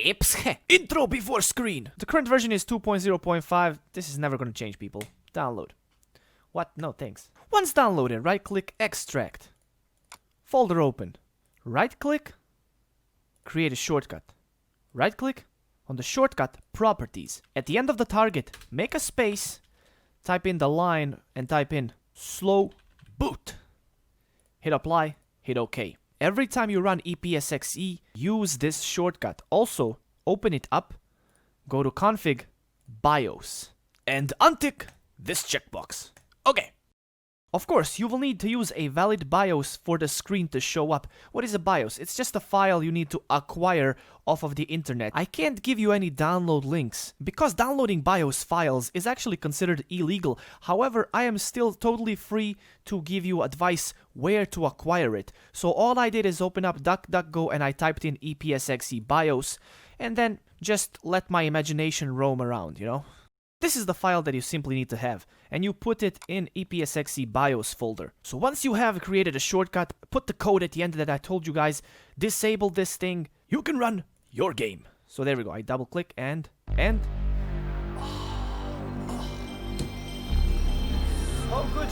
𝐴𝑝SXe intro before screen. The current version is 2.0.5. This is never gonna change, people. Download. What? No, thanks. Once downloaded, right-click, extract. Folder open. Right-click, create a shortcut. Right-click on the shortcut, properties. At the end of the target, make a space, type in the line, and type in slow boot. Hit apply, hit OK. Every time you run ePSXe, use this shortcut. Also, open it up, go to config, BIOS, and untick this checkbox. Okay. Of course, you will need to use a valid BIOS for the screen to show up. What is a BIOS? It's just a file you need to acquire off of the internet. I can't give you any download links because downloading BIOS files is actually considered illegal. However, I am still totally free to give you advice where to acquire it. So all I did is open up DuckDuckGo and I typed in ePSXe BIOS and then just let my imagination roam around, you know? This is the file that you simply need to have, and you put it in ePSXe BIOS folder. So once you have created a shortcut, put the code at the end that I told you guys, disable this thing, you can run your game. So there we go, I double click and... Oh, good.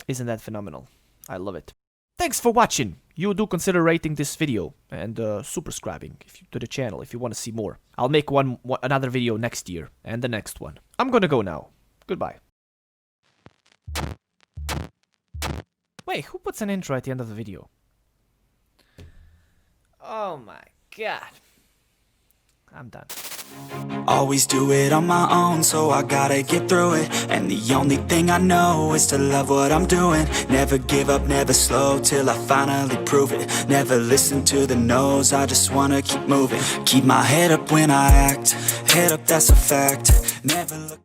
Isn't that phenomenal? I love it. Thanks for watching. You do consider rating this video and subscribing to the channel if you want to see more. I'll make another video next year and the next one. I'm gonna go now. Goodbye. Wait, who puts an intro at the end of the video? Oh my god. I'm done. Always do it on my own, so I gotta get through it. And the only thing I know is to love what I'm doing. Never give up, never slow, till I finally prove it. Never listen to the no's, I just wanna keep moving. Keep my head up when I act, head up, that's a fact. Never look